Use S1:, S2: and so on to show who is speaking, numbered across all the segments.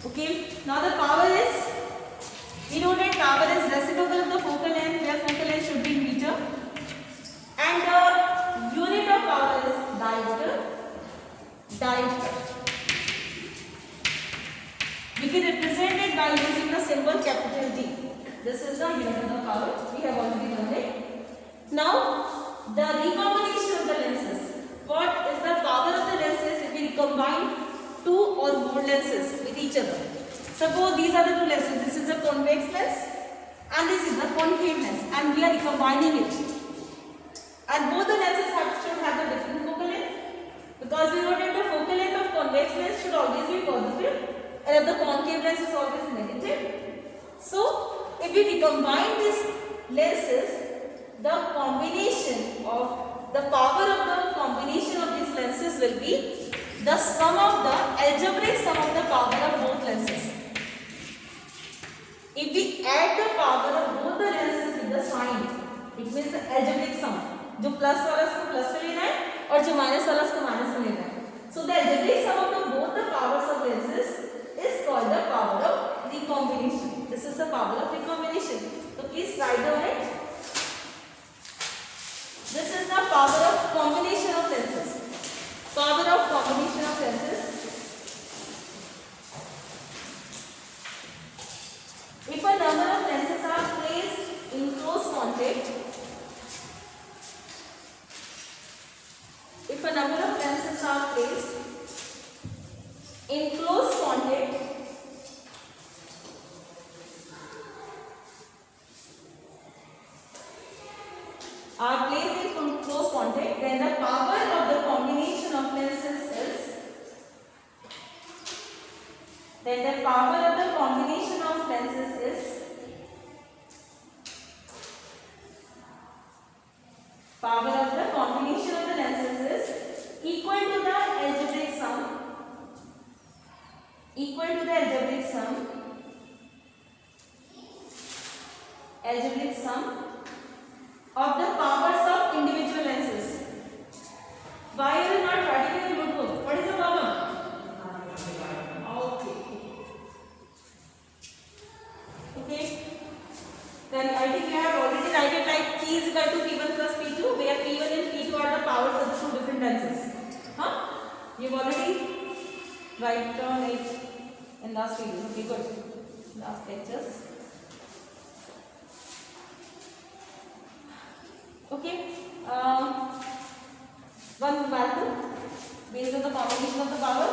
S1: Okay, now the power is, we know that power is reciprocal of the focal length, where focal length should be meter, and the unit of power is diopter. We can represent it by using the symbol capital D. This is the unit of the power. We have already learned it. Now, the recombination of the lenses. What is the power of the lenses if we recombine two or more lenses with each other? Suppose these are the two lenses. This is the convex lens and this is the concave lens, and we are recombining it. And both the lenses should have a different focal length, because we know that the focal length of convex lens should always be positive and the concave lens is always negative. So, if we recombine these lenses, the combination of the power of the combination of these lenses will be the sum of the algebraic sum of the power of both lenses. If we add the power of both the lenses with the sign, it means the algebraic sum. जो plus वाला उसको plus में लेना है और जो minus वाला उसको माइनस में लेना है. So the algebraic sum of the both the powers of lenses is called the power of recombination. This is the power of recombination. So please write down it. This is the power of combination of lenses. Power of combination of lenses. If a number of lenses are placed in close contact, if a number of lenses are placed in close contact, then the power of the combination of lenses is, equal to the algebraic sum of the powers of individual lenses. Why are you not writing in your notebook? What is the problem? Okay. Then I think you have already written like P is equal to P1 plus P2, where P1 and P2 are the powers of the two different lenses. You've already written it in last video. Okay, good. Last lectures. Okay. One numerical based on the combination of the power.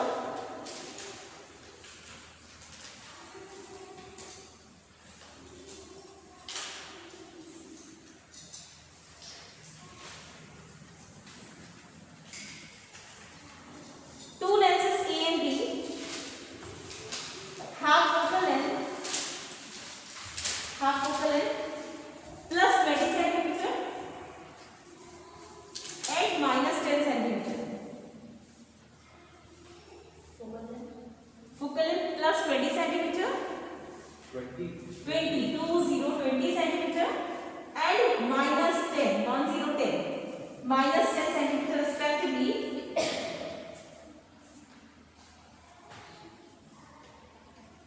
S1: Two lenses A and B have focal length plus 20 centimeter and minus 10 centimeter. Focal length plus 20 centimeter, 20 centimeter and minus 10, minus 10 centimeter respectively.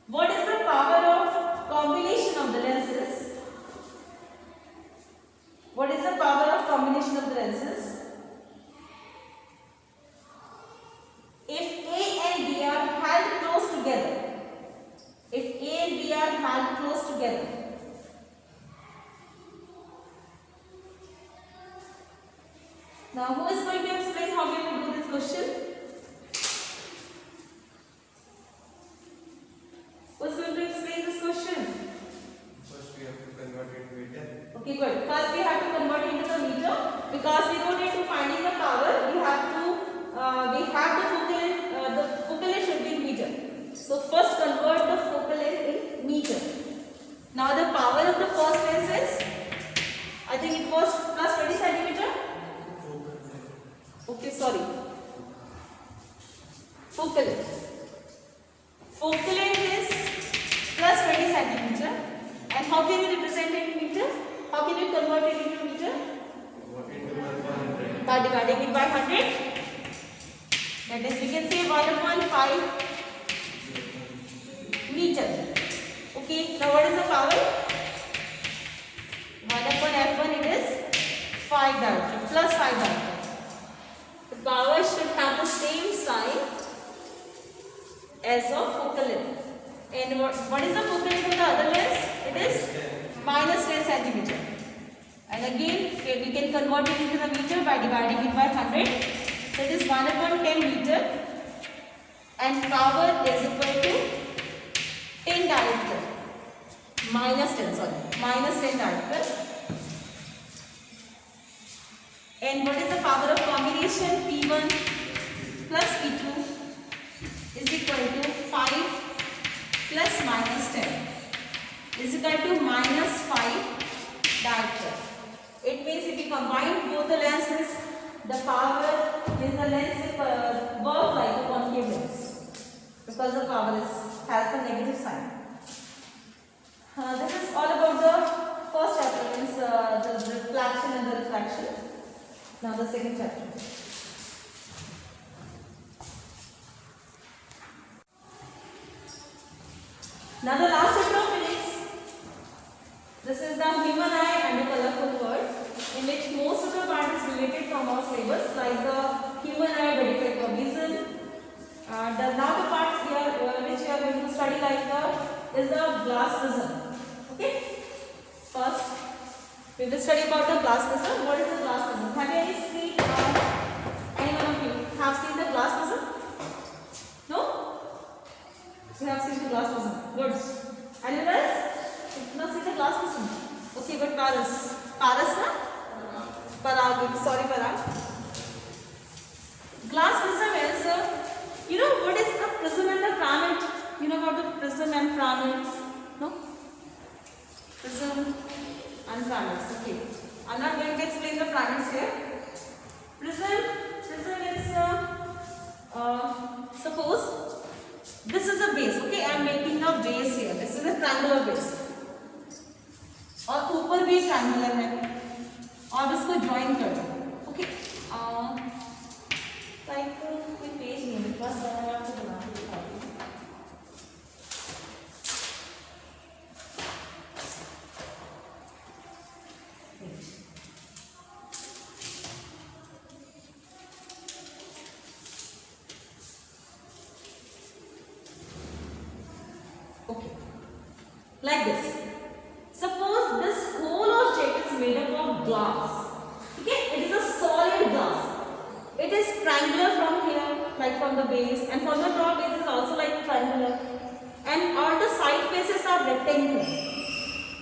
S1: What is the power of combination of the lenses? What is the power of combination of the lenses? If A and B are held close together, now who is going to explain how we will do this question? Who is going to explain this question?
S2: First we have to convert it to meter.
S1: Okay, good. First we have to convert it into the meter, because we don't need to finding the power. We have the focal length should be in meter. So first convert the focal length in meter. Now the power of the first lens is, I think it was plus 20 centimeter. Okay, sorry. Focal length is plus 20 centimeter. And how can you represent it in meter? How can you convert it into meter? By dividing it by 100. That is, we can say 1/5 as of focal length. And what is the focal length of the other lens? It is minus 10 centimeter. And again, we can convert it into the meter by dividing it by 100. So it is 1 upon 10 meter. And power is equal to 10 diopter. Minus 10 diopter. And what is the power of combination? P1 plus P2 is equal to 5 plus minus 10 is equal to minus 5 diopter. It means if we combine both the lenses, the power is the lens work like a concave lens because the power has the negative sign. This is all about the first chapter, means the reflection and the refraction. Now the second chapter. Now the last chapter of physics. This is the human eye and the colorful world, in which most of the part is related from our syllabus, like the human eye, the defect of vision. Now the parts here which we are going to study is the glass prism. Okay. First, we will study about the glass prism. What is the glass prism? Have you seen? Any one of you have seen the glass prism? No? You have seen the glass prism. Good. Anyone else? You have seen the glass prism. Okay, but Paras. Paras, na? Parag. Sorry, Parag. Glass prism is, you know what is the prism and the planet? You know about the prism and planets? No? Prism and planets. Okay. I'm not going to explain the planets here. Prism is, suppose this is a base. Okay, I am making a base here. This is a triangular base. और ऊपर भी triangular है और इसको join कर दो. Okay. Like कोई page नहीं है बस मैं आपको बना के दिखाती हूँ. Okay. Like this. Suppose this whole object is made up of glass. Okay, it is a solid glass. It is triangular from here, like from the base, and from the top it is also like triangular. And all the side faces are rectangular.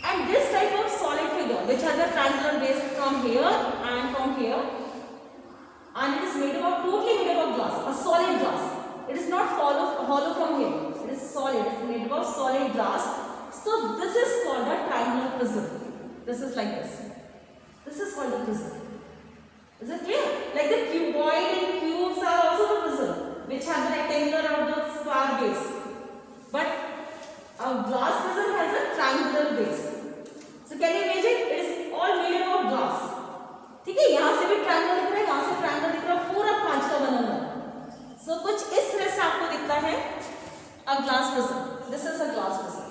S1: And this type of solid figure, which has a triangular base from here and from here, and it is made up, totally made up of glass, a solid glass. It is not hollow from here. It is solid. It is made up of solid glass. So this is called a triangular prism. This is like this. This is called a prism. Is it clear? Like the cuboid and cubes are also the prism, which have the rectangular or the square base. But a glass prism has a triangular base. So can you imagine? It is all made up of glass. ठीक है? यहाँ से भी triangle दिख रहा है, यहाँ से triangle दिख रहा है, पूरा पांच का बना हुआ है. So कुछ इस तरह से आपको दिखता है a glass prism. This is a glass prism.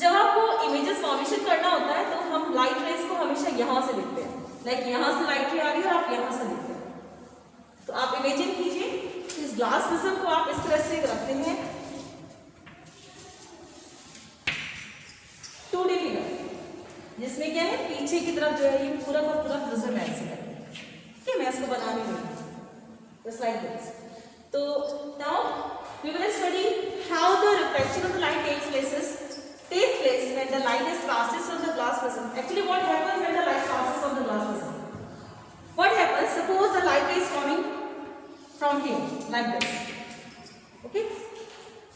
S1: जब आपको इमेजेस फॉर्मेशन करना होता है तो हम लाइट रेज को हमेशा यहाँ से देखते हैं. लाइक यहाँ से लाइट रे आ रही है और आप यहाँ से देखते हैं. तो आप इमेजिन कीजिए इस ग्लास प्रिज्म को आप इस तरह से रखते हैं 2D फिगर, जिसमें क्या है पीछे की तरफ जो है ये पूरा का पूरा प्रिज्म है ऐसे करके. ठीक है, मैं इसको बना नहीं रही जस्ट लाइक दिस. तो now we will study how the reflection of the light take place when the light is passes from the glass prism. Actually, what happens when the light passes from the glass prism? What happens? Suppose the light is coming from here, like this. Okay.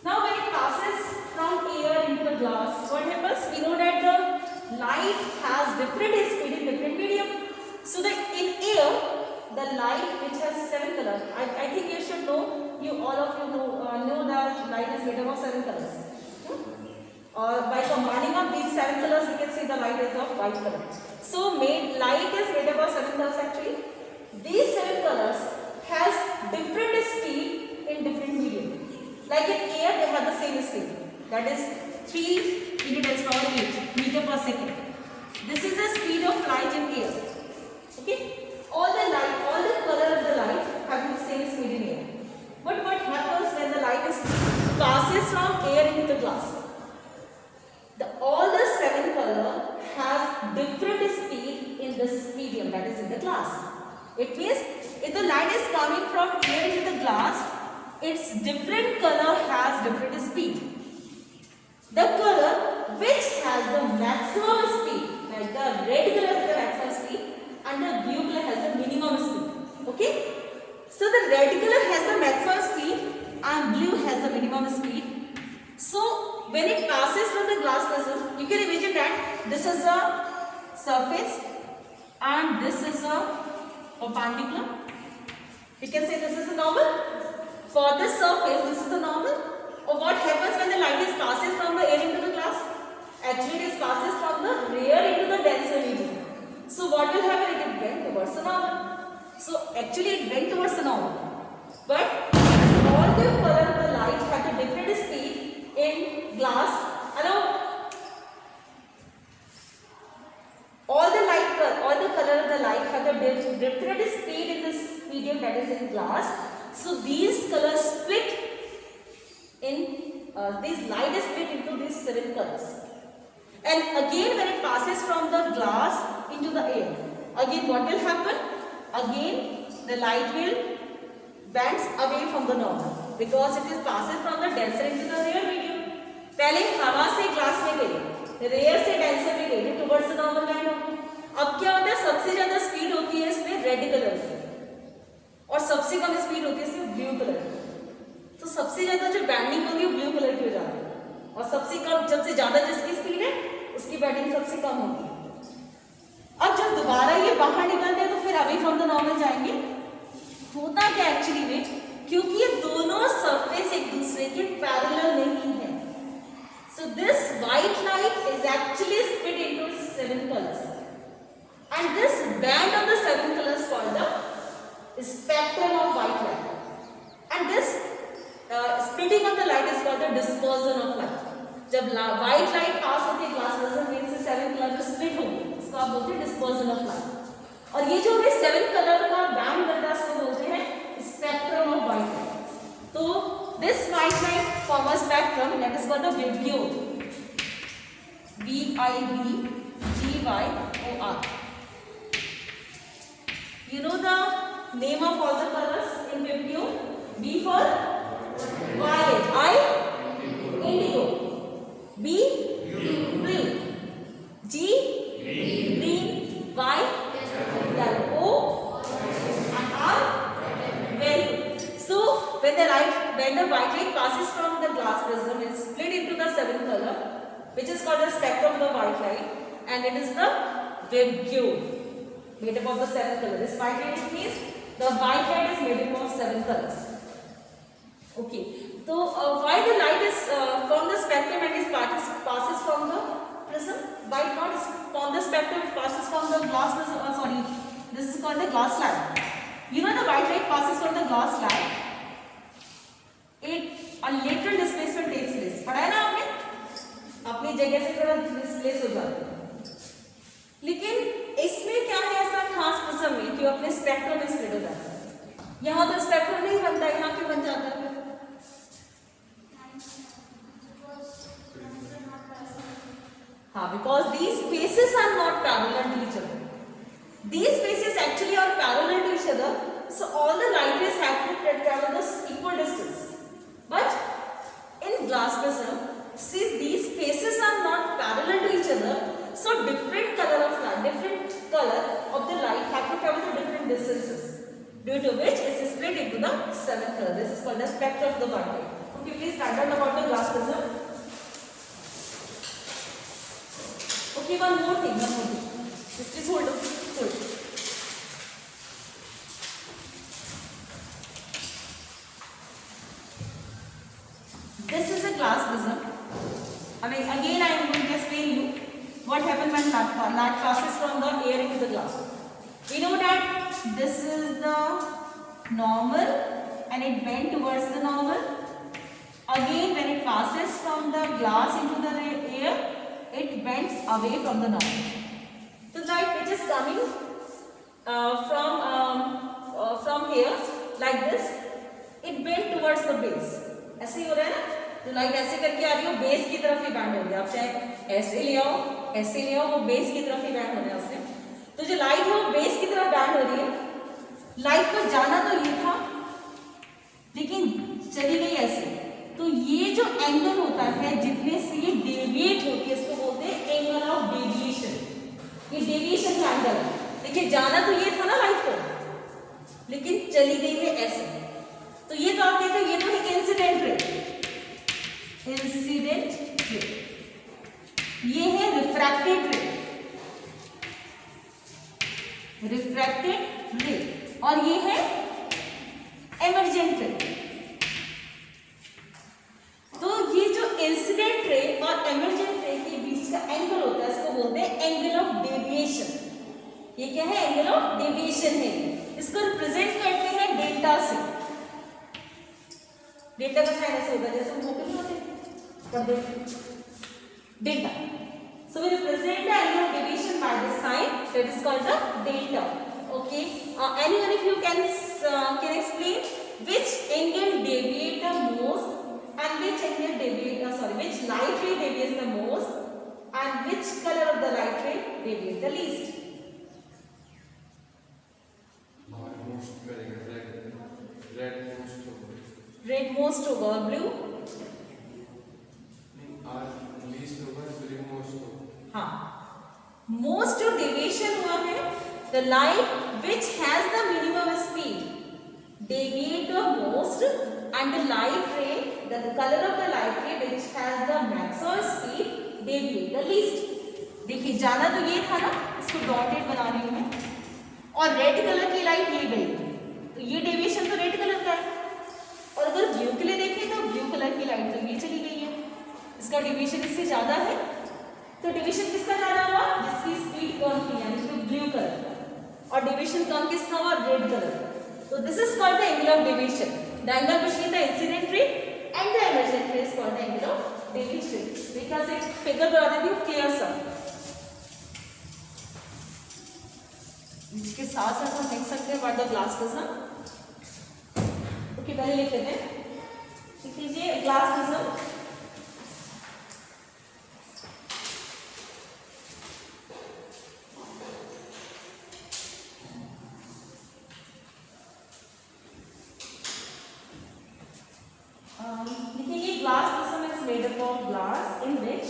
S1: Now, when it passes from air into the glass, what happens? We know that the light has different speed in different medium. So, in air, the light which has 7 colors. I think you should know. All of you know that light is made up of 7 colors. Or by combining of these 7 colors, we can see the light is of white color. So, light is made up of 7 colors actually. These 7 colors has different speed in different medium. Like in air, they have the same speed. That is 3 into 10 power 8 meter per second. This is the speed of light in air. Okay. All the color of the light have the same speed in air. But what happens when the light is passes from air into the glass. All the 7 color has different speed in this medium, that is in the glass. It means if the light is coming from air into the glass, its different color has different speed. The color which has the maximum speed, like the red color has the maximum speed and the blue color has the minimum speed. Okay? So the red color has the maximum speed and blue has the minimum speed. So when it passes from the glass prism, you can imagine that this is a surface and this is a perpendicular. You can say this is a normal. For this surface, this is a normal. Or what happens when the light is passes from the air into the glass? Actually, it passes from the rear into the denser medium. So what will happen? It will bend towards the normal. So actually, it bent towards the normal. But all the color of the light have a different speed in glass. All the color of the light have a different speed in this medium, that is in glass. So these colors split in these light is split into these 7 colors. And again, when it passes from the glass into the air, again what will happen? Again the light will bend away from the normal because it is passes from the denser into the rear medium. पहले हवा से glass में गई, rare से denser में गई, towards the normal band होगी. अब क्या होता है? सबसे ज्यादा स्पीड होती है इसमें रेड कलर की और सबसे कम स्पीड होती है इसमें ब्लू कलर की. तो सबसे ज्यादा जो बैंडिंग होगी वो ब्लू कलर की हो जाती है और सबसे कम, सबसे ज्यादा जिसकी स्पीड है उसकी बैंडिंग सबसे कम होगी. अब जब दोबारा ये बाहर निकलते हैं तो फिर अवे फ्रॉम द नॉर्मल जाएंगे. होता क्या एक्चुअली में, क्योंकि ये दोनों सरफेस एक दूसरे के पैरेलल नहीं है. So this white light is actually split into 7 colors, and this band of the 7 colors called the spectrum of white light, and this splitting of the light is called the dispersion of light. जब white light pass होती है glass prism में से 7 colour में split होगी, इसको आप बोलते हैं dispersion of light. और ये जो हमें 7 कलर का बैंड मिलता है इसको बोलते हैं स्पेक्ट्रम ऑफ व्हाइट लाइट. तो this white light form a spectrum that is called the Vibgyor. Vibgyor. You know the name of all the colors in Vibgyor? V for violet, I indigo, B blue, G green, Y yellow, O and R red. So when the white light passes from the glass prism, it is split into the 7 color, which is called the spectrum of the white light, and it is the Vibgyor, made up of the 7 colors. This white light means the white light is made up of 7 colors. Okay, so why the light is from the spectrum and it passes from the prism? Why not from the spectrum? It passes from the glass prism. This is called the glass slab. You know the white light passes from the glass slab. A lateral displacement takes place. पढ़ा है ना आपने? अपनी जगह से थोड़ा displace हो जाता है. लेकिन इसमें क्या है ऐसा खास प्रिज्म में कि अपने स्पेक्ट्रम में स्प्लिट हो जाता है. यहाँ तो स्पेक्ट्रम नहीं बनता, यहाँ क्यों बन जाता है? हाँ, because these faces are not parallel to each other. These faces actually are parallel to each other, so all the light rays have to travel the equal distance. But in glass prism, since these faces are not parallel to each other, so different color of the light have to travel to different distances, due to which it is split into the 7 colors. This is called the spectrum of the white light. Okay, please stand down about the glass prism. Okay, one more thing. Just hold it. This is a glass prism. Again I am going to explain you what happens when light passes from the air into the glass. We know that this is the normal and it bends towards the normal. Again when it passes from the glass into the air, it bends away from the normal. The light which is coming from here like this, it bends towards the base. ऐसे ही हो रहा है ना? तो light ऐसे करके आ रही हो, बेस की तरफ ही बैंड हो गया। आप चाहे ऐसे ले आओ, ऐसे ले आओ, वो बेस की तरफ ही बैंड होना है उसने। तो जो लाइट है वो बेस की तरफ बैंड हो रही है। लाइट को जाना तो ये था, लेकिन चली गई ऐसे। तो ये जो एंगल होता है जितने से ये डेविएट होती है, इसको बोलते हैं एंगल ऑफ डेविएशन। ये डेविएशन का एंगल है। देखिए जाना तो ये था ना लाइट को, लेकिन चली गई है ऐसे। तो ये तो आप कहते हो ये तो एक इंसिडेंट रे, इंसिडेंट रे। ये है रिफ्रैक्टेड रे, रिफ्रैक्टेड रे। और ये है एमर्जेंट रे। तो ये जो इंसिडेंट रे और एमर्जेंट रे के बीच का एंगल होता है, इसको बोलते हैं एंगल ऑफ डेविएशन। ये क्या है? एंगल ऑफ डेविएशन है। इसको रिप्रेजेंट करते हैं डेल्टा से। डेल्टा का साइन ऐसे होगा जैसे हम होते नहीं होते पर्दे, delta. So we represent the angle of deviation by the sign that is called the delta. Okay. Anyone if you can explain which angle deviate the most and which angle deviate? Which light ray deviates the most and which color of the light ray deviates the least?
S2: Most करेंगे red most होगा।
S1: Red most होगा और blue?
S2: नहीं R least होगा, blue most होगा।
S1: हाँ, most जो deviation हुआ है, the light which has the minimum speed deviate the most and the light ray, the color of the light ray which has the maximum speed deviate the least। देखिए जाना तो ये था ना, इसको डॉटेड बना रही हूँ मैं, और रेड कलर की लाइट ये गई, तो ये डेविएशन तो रेड कलर का है। और अगर ब्लू के लिए देखें तो ब्लू कलर की लाइट तो ये चली गई है, इसका डेविएशन इससे ज्यादा है। तो डेविएशन किसका ज्यादा हुआ? जिसकी स्पीड कम थी, यानी कि ब्लू कलर। और डेविएशन कम किसका हुआ? Red colour. तो this is called the angle of deviation. The angle between the incident ray and the emergent ray is called the angle of deviation. देखा से फिगर बना देती हूँ क्लियर सा, इसके साथ साथ हम लिख सकते हैं what the glass prism. Okay, पहले लिख लेते हैं। लिख लीजिए ग्लास प्रिज्म। लिखेंगे glass prism is made up of glass in which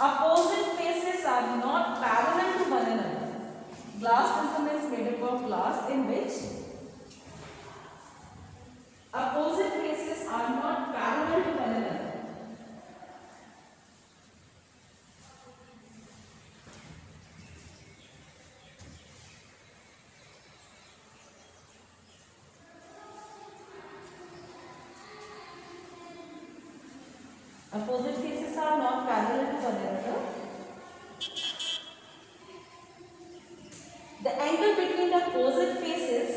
S1: opposite faces are not parallel to one another. Glass prism is made up of glass in which opposite faces are not parallel to one another. Opposite faces are not parallel to one another. The angle between the opposite faces,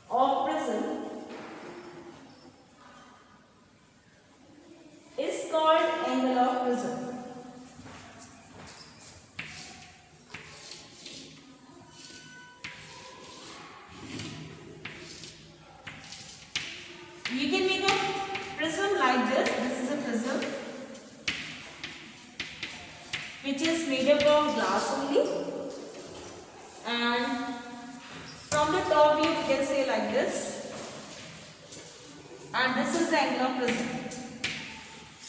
S1: of prism is called angle of prism. You can make a prism like this. This is a prism which is made up of glass only, and from the top view you can say like this, and this is the angle of prism.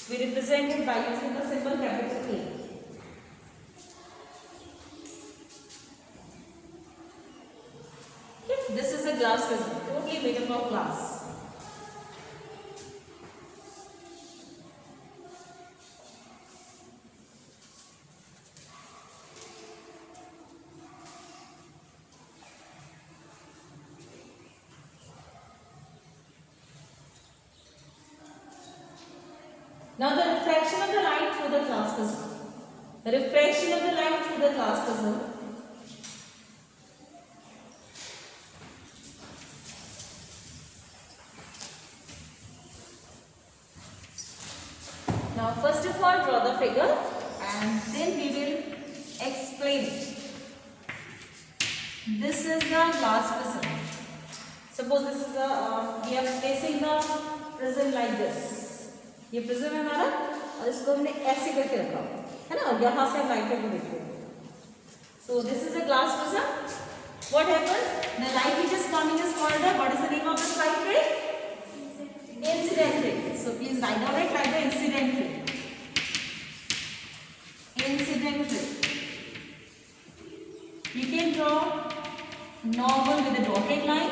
S1: We represent it by using the symbol capital A. Okay, this is a glass prism, totally made up of glass. Now the refraction of the light through the glass prism. The refraction of the light through the glass prism Now first of all draw the figure and then we will explain it. This is the glass prism. Suppose this is the we are placing the prism like this. ये prism है हमारा और इसको हमने ऐसे करके रखा है ना और यहाँ से हम लाइट को देखते हैं. So this is a glass prism. What happens? The light which is coming is called the, what is the name of this light ray? Incident ray. So please write down it like the incident ray. Incident ray. You can draw normal with a dotted line.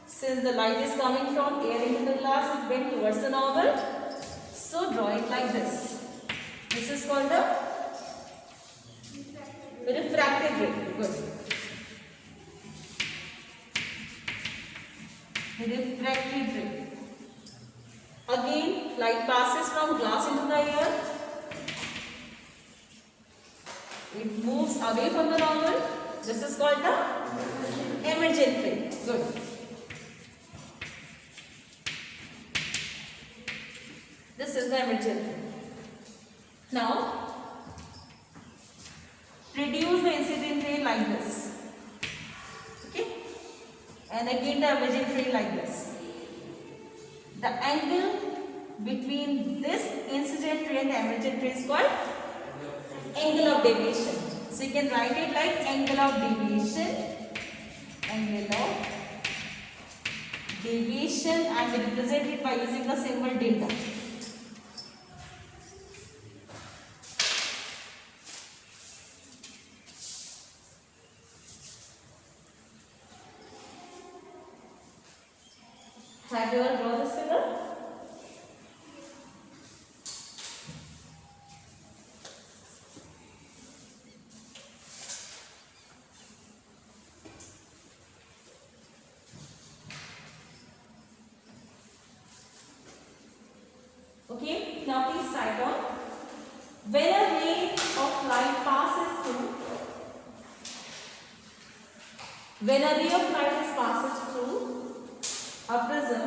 S1: Since the light is coming from air into the glass, it bent towards the normal. So draw it like this. This is called the refracted ray. Good. Refracted ray. Again, light passes from glass into the air. It moves away from the normal. This is called the emergent ray. Good. This is the emergent ray. Now, reduce the incident ray like this. Okay? And again the emergent ray like this. The angle between this incident ray and the emergent ray is called angle of deviation. So you can write it like angle of deviation. Angle of deviation, and we represent it by using the symbol delta. Have you all drawn this figure? Okay, now please write down. When a ray of light passes through, when a ray of light passes through a prism,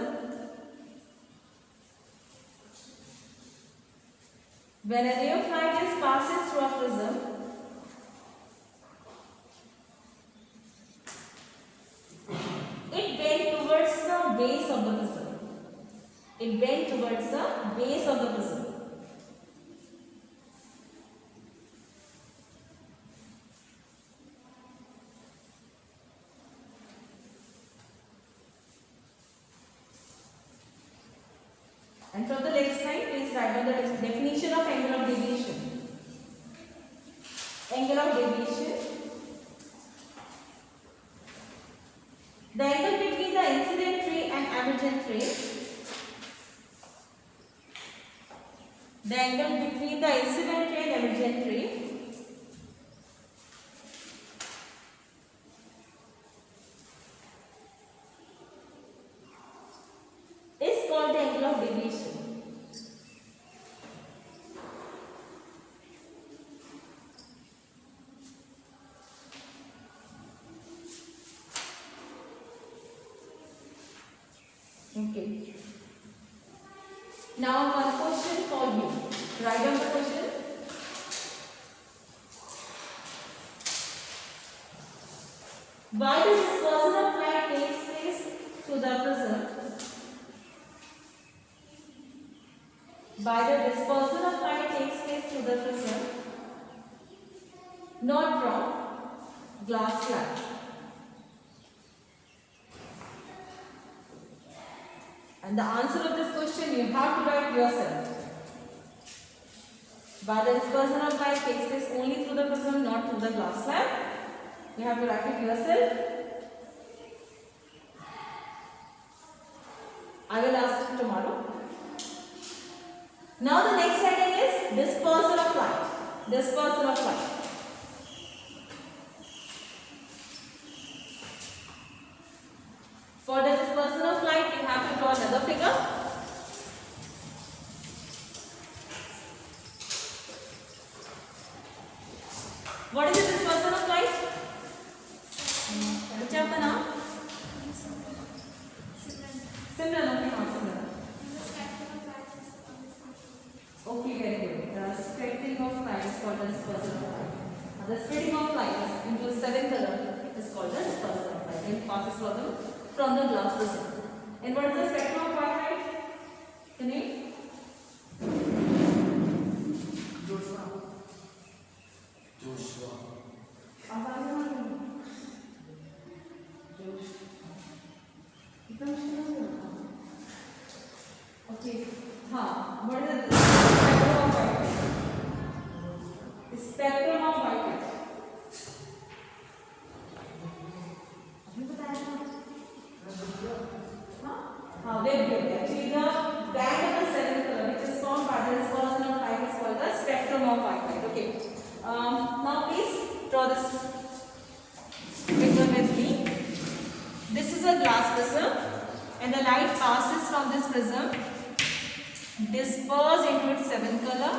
S1: when a ray of light passes through a prism, it bends towards the base of the prism. It bends towards the base of the prism. And from the next slide, please write down the definition of angle of deviation. Angle of deviation. The angle between the incident ray and emergent ray. The angle between the incident ray and emergent ray is called the angle of deviation. Okay. Now one question for you. Write down the question. Why the dispersion of light takes place through the prism? Why the dispersion of light takes place through the prism, not from glass slab. And the answer of this question you have to write yourself. Why the dispersion of light takes place only through the prism, not through the glass slab. You have to write it yourself. I will ask you tomorrow. Now the next heading is dispersal of light. Dispersal of light. For the dispersal of light, you have to draw another figure. What is the dispersal of light? बच्चा आपका नाम? सिमरन. Okay, हाँ सिमरन. Okay, very good. The spreading of light is called the dispersion of light. The spreading of light into 7 color is called the dispersion of light. It passes from the glass prism. And what is the spectrum of white light? Can you?
S2: Joshua.
S1: Okay. हाँ. What is the spectrum of white light? Spectrum of white light. अभी बताया था. हाँ. Wavelength. Actually, the band of the 7 color, which is formed by the dispersion of light, is called the spectrum of white light. Okay. Now please draw this picture with me. This is a glass prism, and the light passes from this prism, disperse into its 7 color.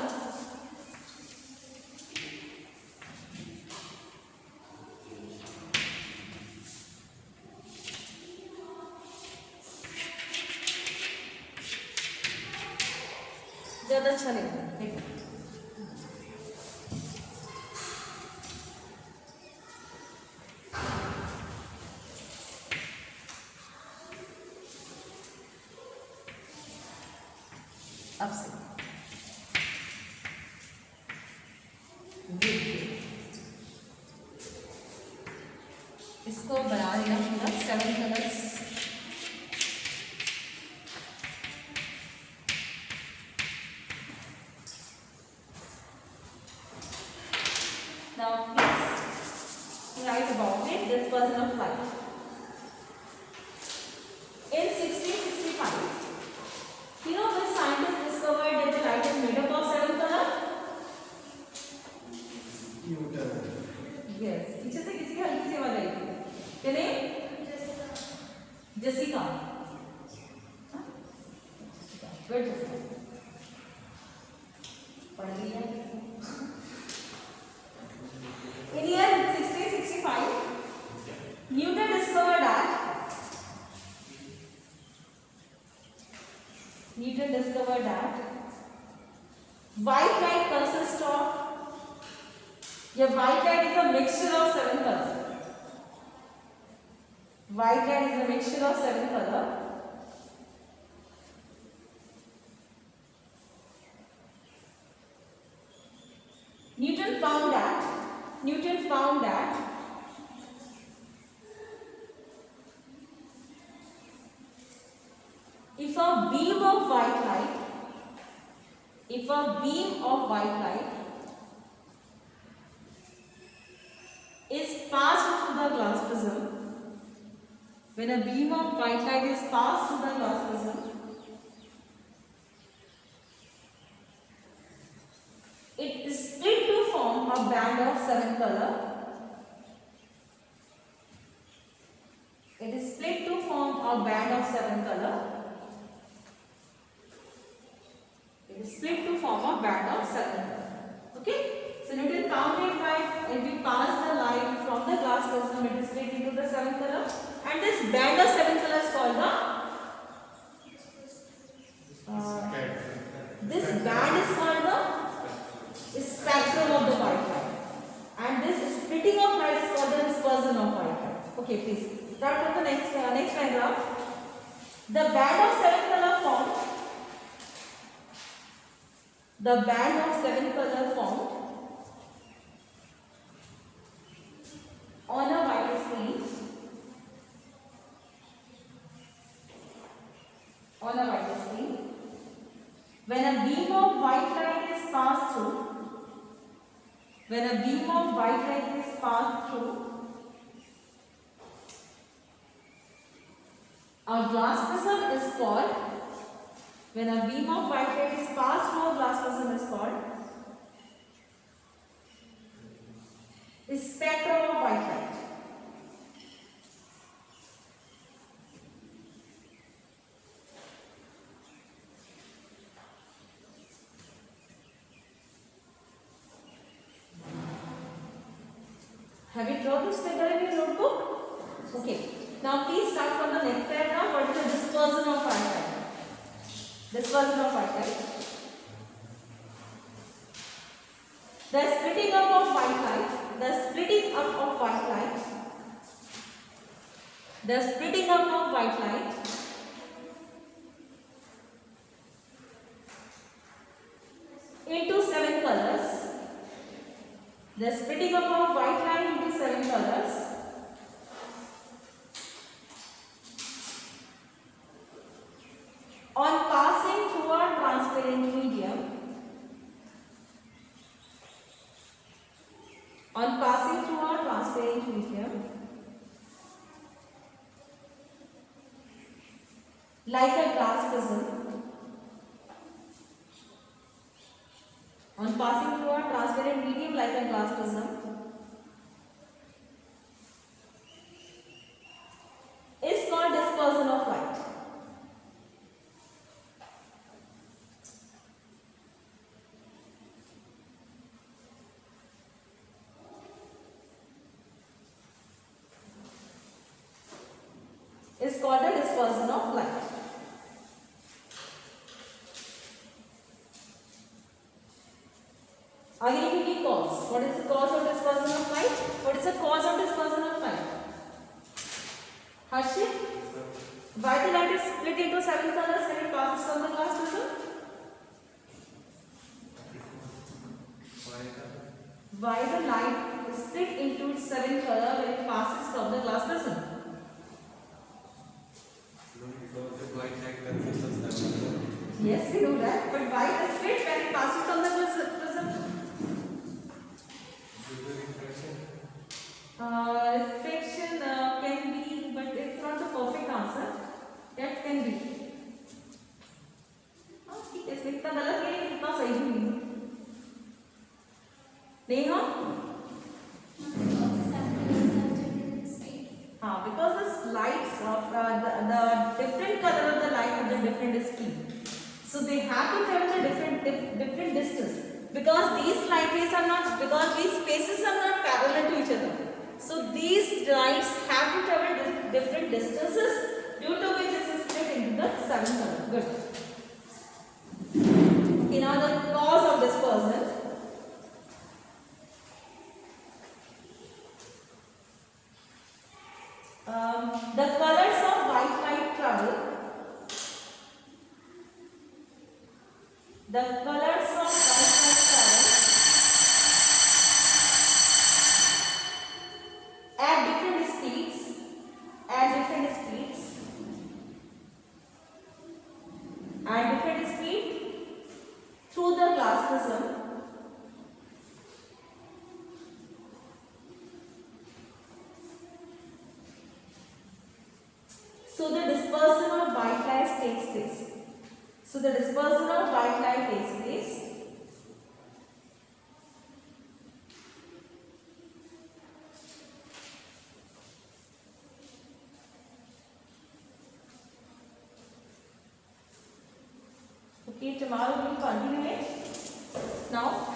S1: ज़्यादा अच्छा लगता है देखो. अब से इसको बना देना पूरा 7 colours. Now please write about it. Dispersion of light. In 1665, you know the scientists discovered that the light is made up of 7 colors. Yes. पीछे से किसी की हल्की सी आवाज आई थी. क्या नहीं? जेसिका. Good Jessica. पढ़ लिया. In year 1665, Newton discovered that white light consists of, white light is a mixture of 7 colors. White light is a mixture of 7 colors. Newton found that if a beam of white light is passed through the glass prism, when a beam of white light is passed through the glass prism, it is split to form a band of 7 colors. It is split to form a band of 7 colors. It is split to form a band of 7 colors. Okay? So Newton counted light, and we pass the light from the glass prism, it is split into the 7 colors, and this band of 7 colors is called this band is called the spectrum of the white light, and this splitting of light is called the dispersion of white light. Okay, please start with the next paragraph. The band of 7 color formed. The band of 7 color formed on a white screen. On a white screen. When a beam of white light is passed through. When a beam of white light is passed through a glass prism is called. When a beam of white light is passed through a glass prism is called spectrum of white light. Have you drawn this figure in your notebook? Okay. Now please start from the next paragraph. What is the dispersion of white light? Dispersion of white light. the splitting up of white light, the splitting up of white light into 7 colors, the splitting up of white light into 7 colors on passing through a transparent medium, on passing through a transparent medium like a glass prism, on passing through a transparent medium like a glass prism is called dispersion of light. Is called the dispersion of light. Again, we need cause. What is the cause of dispersion of light? What is the cause of dispersion of light? Harshit? Why the light is split into 7 colors when it passes from the glass prism? Why the light is split into 7 colors when it passes from the glass prism? Yes, we know that. But why the split when it passes from the prism? Reflection can be, but it's not the perfect answer. That can be. ठीक है, इसमें इतना गलत नहीं है, इतना सही भी नहीं. नेहा? हाँ, because the lights of the different color of the light with the different speed. So they have to travel the different distance. Because these light rays are not, because these spaces are not parallel to each other. So these lights have to travel different distances, due to which it is split into the 7 colors. Good. Okay, now the cause of dispersion. The colors of white light travel. The colors of white light travel at different speeds, through the glass prism. So the dispersion of white light takes place. So the dispersion of white light takes place. Okay, tomorrow we will continue it. Now